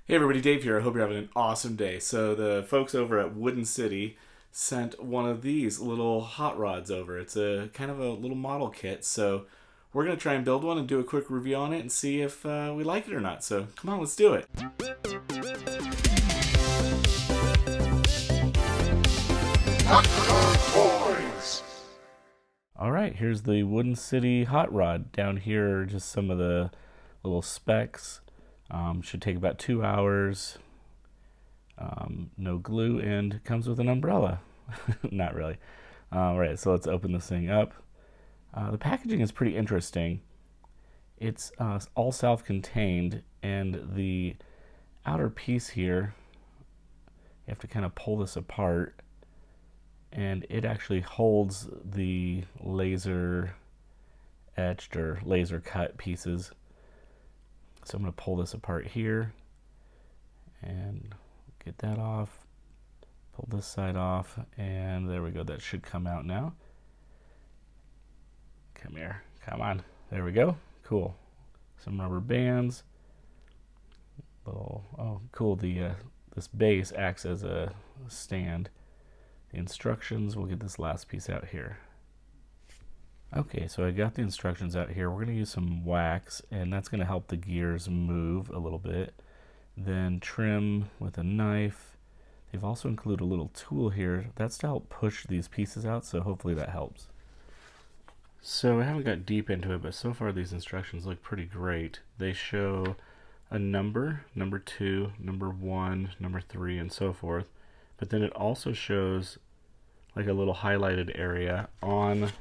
Hey everybody, Dave here. I hope you're having an awesome day. So the folks over at Wooden.City sent one of these little hot rods over. It's a kind of a little model kit. So we're gonna try and build one and do a quick review on it and see if we like it or not. So come on, let's do it. All right, here's the Wooden.City hot rod. Down here are just some of the little specs. Should take about 2 hours. No glue, and comes with an umbrella. Not really. All right, so let's open this thing up. The packaging is pretty interesting. It's all self-contained, and the outer piece here, you have to kind of pull this apart, and it actually holds the laser etched or laser cut pieces. So I'm going to pull this apart here and get that off. Pull this side off, and there we go. That should come out now. Come here. Come on. There we go. Cool. Some rubber bands. Oh, cool. This base acts as a stand. The instructions, we'll get this last piece out here. Okay, so I got the instructions out here. We're going to use some wax, and that's going to help the gears move a little bit. Then trim with a knife. They've also included a little tool here. That's to help push these pieces out, so hopefully that helps. So I haven't got deep into it, but so far these instructions look pretty great. They show a number 2, number 1, number 3, and so forth. But then it also shows like a little highlighted area on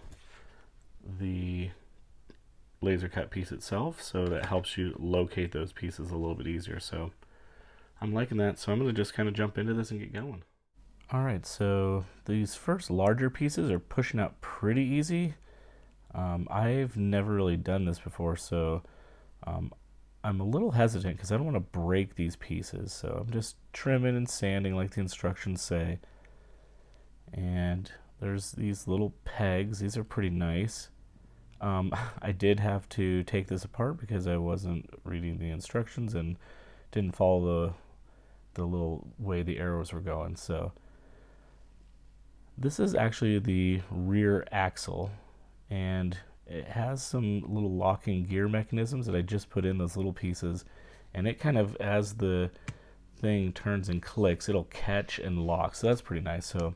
the laser cut piece itself, so that helps you locate those pieces a little bit easier. So I'm liking that, so I'm going to just kind of jump into this and get going. Alright, so these first larger pieces are pushing out pretty easy. I've never really done this before, so I'm a little hesitant because I don't want to break these pieces. So I'm just trimming and sanding like the instructions say. And there's these little pegs. These are pretty nice. I did have to take this apart because I wasn't reading the instructions and didn't follow the little way the arrows were going. So this is actually the rear axle, and it has some little locking gear mechanisms that I just put in those little pieces, and it kind of, as the thing turns and clicks, it'll catch and lock, so that's pretty nice. So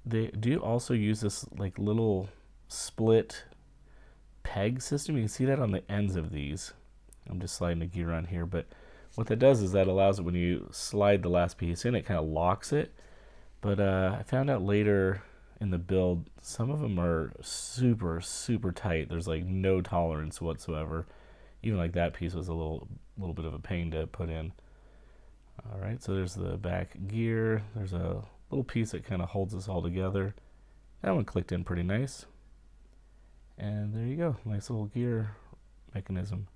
they do also use this like little split peg system. You can see that on the ends of these. I'm just sliding the gear on here, but what that does is that allows it, when you slide the last piece in, it kind of locks it. But I found out later in the build, some of them are super tight. There's like no tolerance whatsoever. Even like that piece was a little bit of a pain to put in. All right, so there's the back gear. There's a little piece that kind of holds this all together. That one clicked in pretty nice. And there you go, nice little gear mechanism.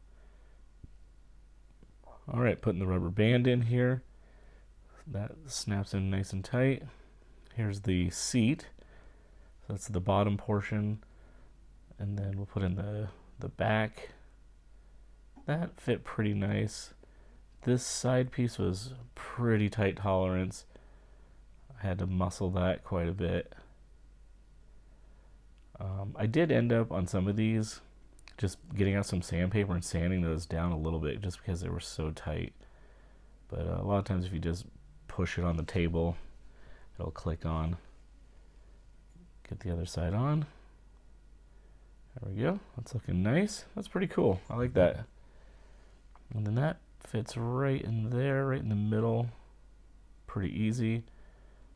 All right, putting the rubber band in here. That snaps in nice and tight. Here's the seat. So that's the bottom portion. And then we'll put in the back. That fit pretty nice. This side piece was pretty tight tolerance. I had to muscle that quite a bit. I did end up on some of these just getting out some sandpaper and sanding those down a little bit just because they were so tight. But a lot of times if you just push it on the table, it'll click on. Get the other side on. There we go. That's looking nice. That's pretty cool. I like that. And then that fits right in there, right in the middle. Pretty easy.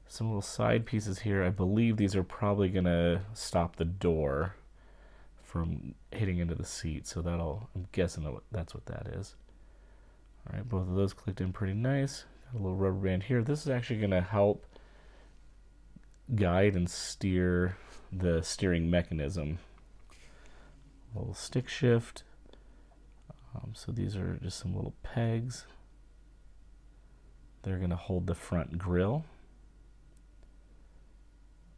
Some little side pieces here. I believe these are probably going to stop the door from hitting into the seat. So I'm guessing that's what that is. All right, both of those clicked in pretty nice. Got a little rubber band here. This is actually going to help guide and steer the steering mechanism. A little stick shift. So these are just some little pegs. They're going to hold the front grille.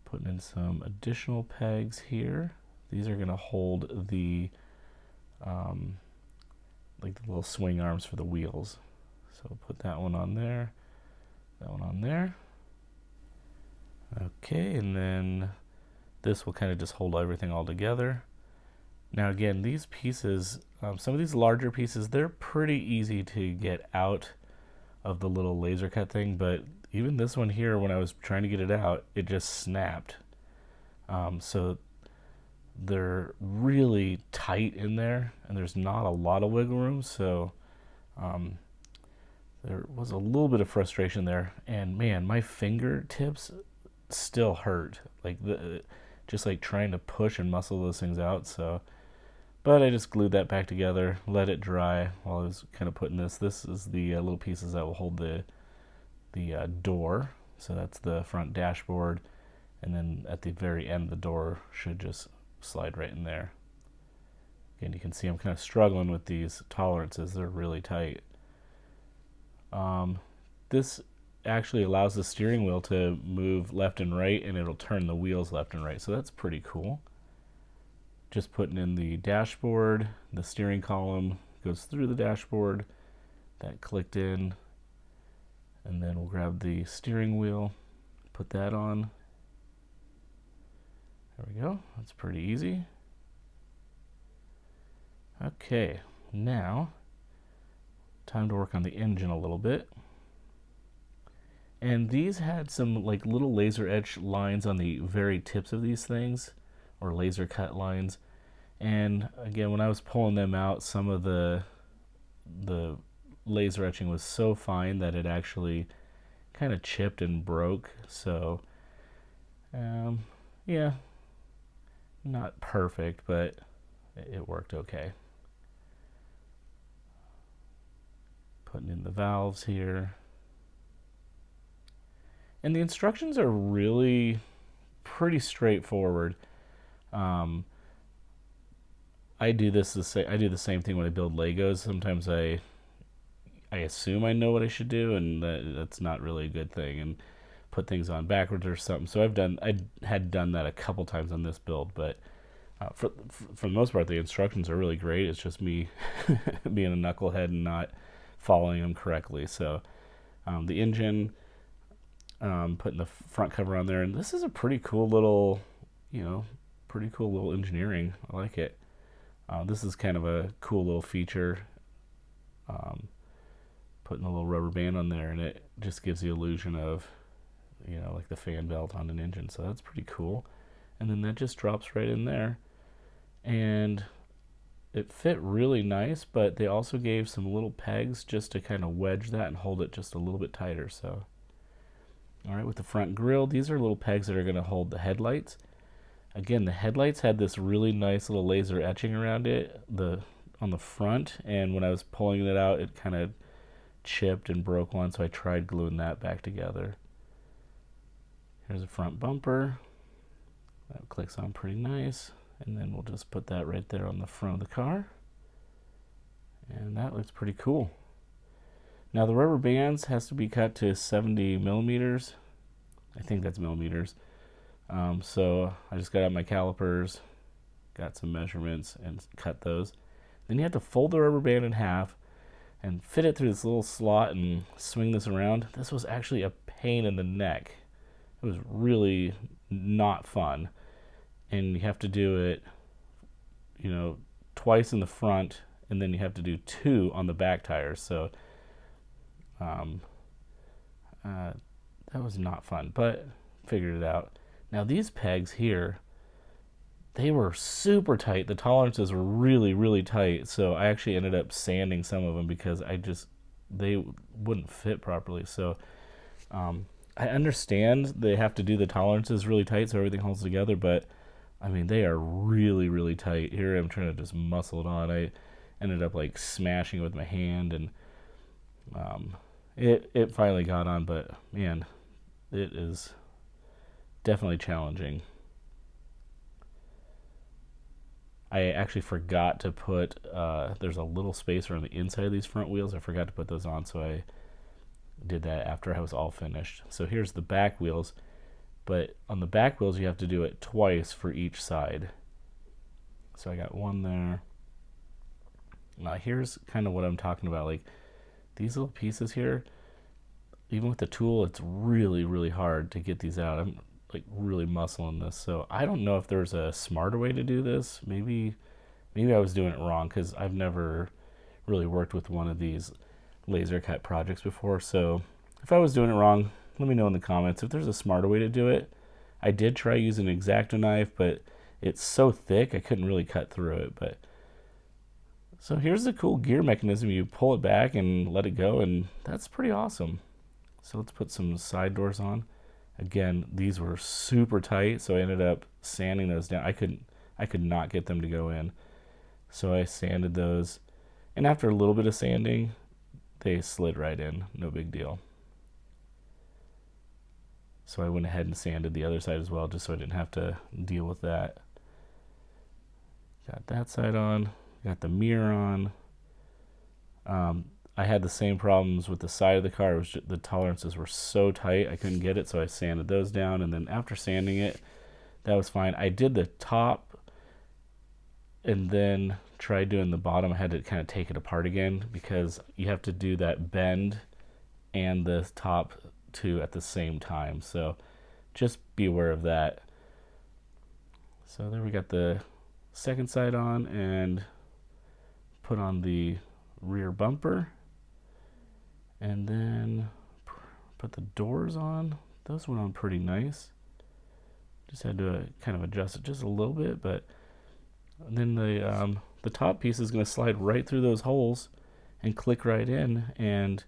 Putting in some additional pegs here. These are going to hold the like the little swing arms for the wheels. So we'll put that one on there, that one on there. Okay, and then this will kind of just hold everything all together. Now again, these pieces, some of these larger pieces, they're pretty easy to get out of the little laser cut thing, but even this one here, when I was trying to get it out, it just snapped. So they're really tight in there, and there's not a lot of wiggle room, so there was a little bit of frustration there. And man, my fingertips still hurt, like just like trying to push and muscle those things out. So, but I just glued that back together, let it dry while I was kind of putting this. This is the little pieces that will hold the door. So that's the front dashboard, and then at the very end, the door should just slide right in there. Again, you can see I'm kind of struggling with these tolerances. They're really tight. This actually allows the steering wheel to move left and right, and it'll turn the wheels left and right. So that's pretty cool. Just putting in the dashboard, the steering column goes through the dashboard, that clicked in, and then we'll grab the steering wheel, put that on. There we go, that's pretty easy. Okay, now time to work on the engine a little bit. And these had some like little laser etch lines on the very tips of these things, or laser cut lines. And again, when I was pulling them out, some of the laser etching was so fine that it actually kind of chipped and broke. So yeah, not perfect, but it worked okay. Putting in the valves here. And the instructions are really pretty straightforward. I do the same thing when I build Legos. Sometimes I assume I know what I should do, and that's not really a good thing, and put things on backwards or something. So I had done that a couple times on this build, but for the most part, the instructions are really great. It's just me being a knucklehead and not following them correctly. So the engine. Putting the front cover on there, and this is a pretty cool little, engineering. I like it. This is kind of a cool little feature. Putting a little rubber band on there, and it just gives the illusion of, like the fan belt on an engine. So that's pretty cool. And then that just drops right in there, and it fit really nice. But they also gave some little pegs just to kind of wedge that and hold it just a little bit tighter. So. All right, with the front grille, these are little pegs that are going to hold the headlights. Again, the headlights had this really nice little laser etching around it on the front, and when I was pulling it out, it kind of chipped and broke one, so I tried gluing that back together. Here's a front bumper. That clicks on pretty nice, and then we'll just put that right there on the front of the car. And that looks pretty cool. Now the rubber bands has to be cut to 70 millimeters. I think that's millimeters. So I just got out my calipers, got some measurements, and cut those. Then you have to fold the rubber band in half and fit it through this little slot and swing this around. This was actually a pain in the neck. It was really not fun. And you have to do it, twice in the front, and then you have to do 2 on the back tires. So that was not fun, but figured it out. Now these pegs here, they were super tight. The tolerances were really, really tight. So I actually ended up sanding some of them because they wouldn't fit properly. So I understand they have to do the tolerances really tight so everything holds together, but I mean, they are really, really tight. Here I'm trying to just muscle it on. I ended up like smashing it with my hand, and it finally got on, but man, it is definitely challenging. I actually forgot to put, there's a little spacer on the inside of these front wheels. I forgot to put those on, so I did that after I was all finished. So here's the back wheels, but on the back wheels you have to do it twice for each side. So I got one there, Now here's kind of what I'm talking about. Like these little pieces here, even with the tool, it's really, really hard to get these out. I'm like really muscling this. So I don't know if there's a smarter way to do this. Maybe I was doing it wrong because I've never really worked with one of these laser cut projects before. So if I was doing it wrong, let me know in the comments if there's a smarter way to do it. I did try using an X-Acto knife, but it's so thick I couldn't really cut through it. But so here's the cool gear mechanism. You pull it back and let it go, and that's pretty awesome. So let's put some side doors on. Again, these were super tight, so I ended up sanding those down. I could not get them to go in. So I sanded those, and after a little bit of sanding, they slid right in. No big deal. So I went ahead and sanded the other side as well, just so I didn't have to deal with that. Got that side on, got the mirror on. I had the same problems with the side of the car. It was just, the tolerances were so tight, I couldn't get it, so I sanded those down, and then after sanding it, that was fine. I did the top and then tried doing the bottom. I had to kind of take it apart again because you have to do that bend and the top too at the same time. So just be aware of that. So there we got the second side on, and put on the rear bumper, and then put the doors on. Those went on pretty nice. Just had to kind of adjust it just a little bit, but then the top piece is going to slide right through those holes and click right in, and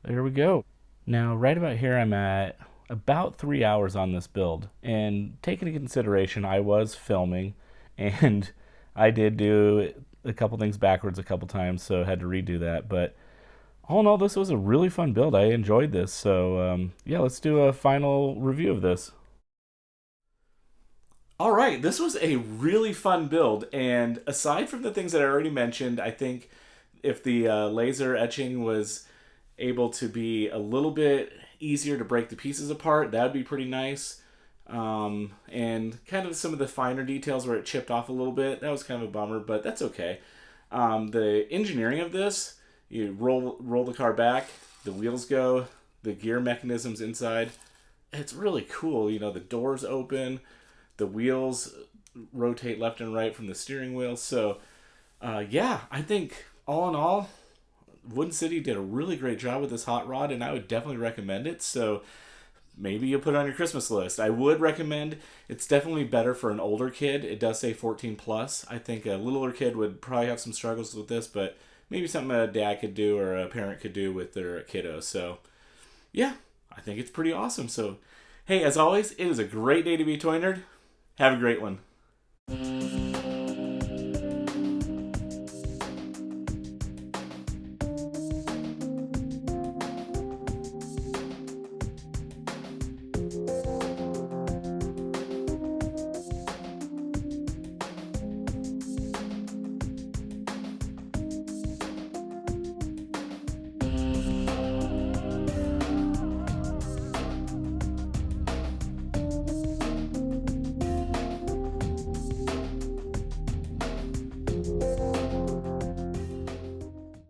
there we go. Now right about here I'm at about 3 hours on this build, and taking into consideration I was filming and I did do a couple things backwards a couple times, so I had to redo that, but all in all this was a really fun build. I enjoyed this. So yeah, let's do a final review of this. All right, this was a really fun build, and aside from the things that I already mentioned, I think if the laser etching was able to be a little bit easier to break the pieces apart, that would be pretty nice. And kind of some of the finer details where it chipped off a little bit, that was kind of a bummer, but that's okay. The engineering of this, you roll the car back, the wheels go, the gear mechanisms inside, it's really cool. You know, the doors open, the wheels rotate left and right from the steering wheel. So yeah, I think all in all, Wooden.City did a really great job with this hot rod, and I would definitely recommend it. So maybe you'll put it on your Christmas list. I would recommend. It's definitely better for an older kid. It does say 14 plus. I think a littler kid would probably have some struggles with this, but maybe something a dad could do or a parent could do with their kiddo. So yeah, I think it's pretty awesome. So hey, as always, it is a great day to be a toy nerd. Have a great one.